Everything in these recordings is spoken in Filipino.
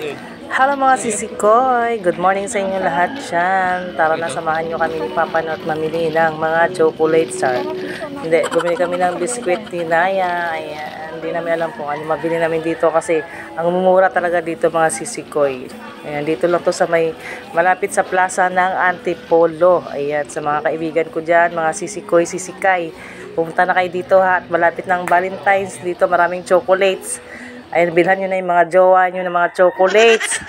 Hello mga sisikoy! Good morning sa inyo lahat dyan. Tara na, samahan nyo kami ni Papa No at mamili ng mga chocolates. Hindi, bumili kami ng biskwit ni Naya. Ayan, hindi namin alam kung ano mabili namin dito kasi ang mumura talaga dito mga sisikoy. Ayan, dito lang to sa may malapit sa plaza ng Antipolo. Ayan, sa mga kaibigan ko dyan, mga sisikoy, sisikay. Pumunta na kayo dito ha, at malapit ng Valentine's. Dito maraming chocolates. Ayun, bilhan nyo na yung mga jowa nyo ng mga chocolates.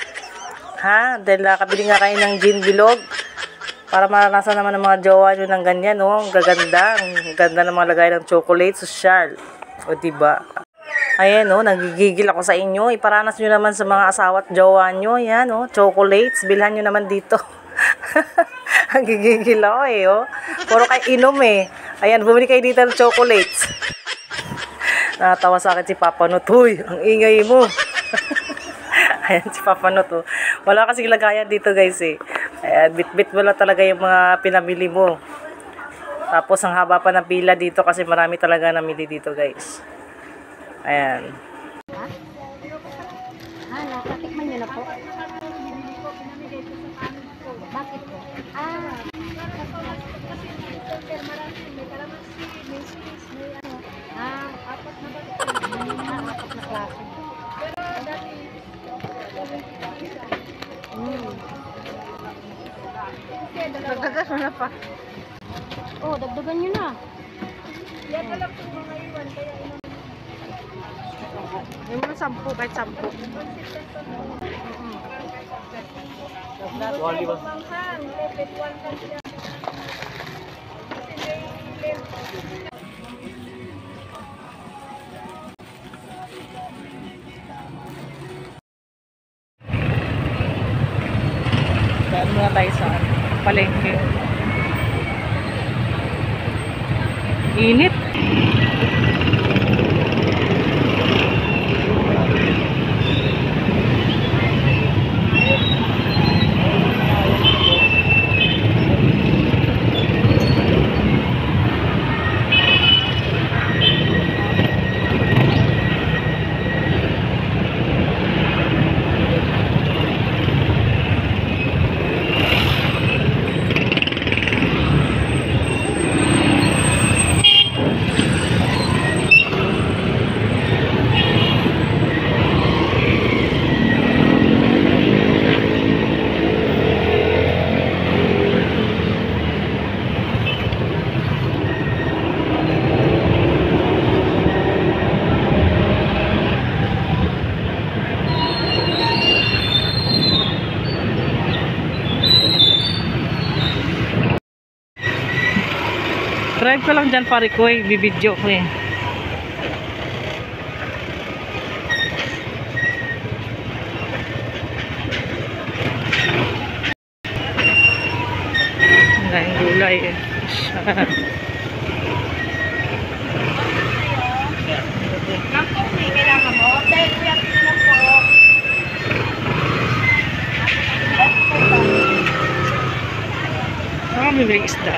Ha? Dahil nakabili nga kayo ng gin bilog. Para maranasan naman ng mga jowa nyo ng ganyan, no? Ang gaganda. Ang ganda ng mga lagay ng chocolates. Social. O, diba? Ayan, no? Nagigigil ako sa inyo. Iparanas nyo naman sa mga asawa at jowa nyo. Yan, no? Chocolates. Bilhan nyo naman dito. Ang gigigil ako, eh, oh. Puro kayo inom, eh. Ayan, bumili kayo dito ng chocolates. Natawa sa akin si Papa No. Huy, ang ingay mo. Ayan si Papa No. Wala kasing lagayan dito guys eh. Ayan, bit-bit mo lang talaga yung mga pinamili mo. Tapos ang haba pa ng pila dito kasi marami talaga namili dito guys. Ayan. Nakatikman nyo na po? Bakit po? Apat na klase. Dagdagan mo na pa. Oh, dagdagan nyo na. Yan na lang po mga iwan. Kaya Yung mga 10, kahit 10. Wali ba? Lepet 1 lang siya. Daan muna tayo sa palengke. Init. Drive ko lang dyan pare ko eh, bibidyo ko eh. Ang gulay eh. Kailangan mo? Dahil kuya na po. Marami may isda.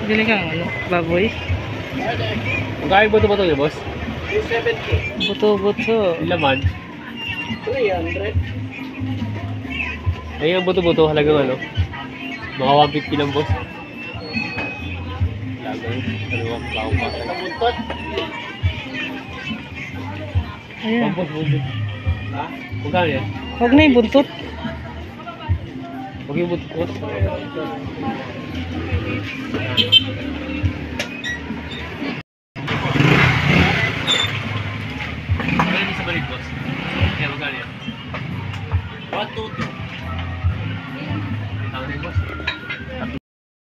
Bili kang ano, baboy. Magkaya buto-buto yun, boss? 70. Buto-buto. Laman. 300. Ay, ang buto-buto, halagang ano? Mga 150 lang, boss. Halagang, dalawang kaong pa. Kabuntot. Ayan. Boss, buntot. Ha? Magkano yan? Huwag na yung buntot. Huwag yung buntot, boss. Magkano yung sa balik, boss? Kaya magkano yan? 122. Tama na yun, boss.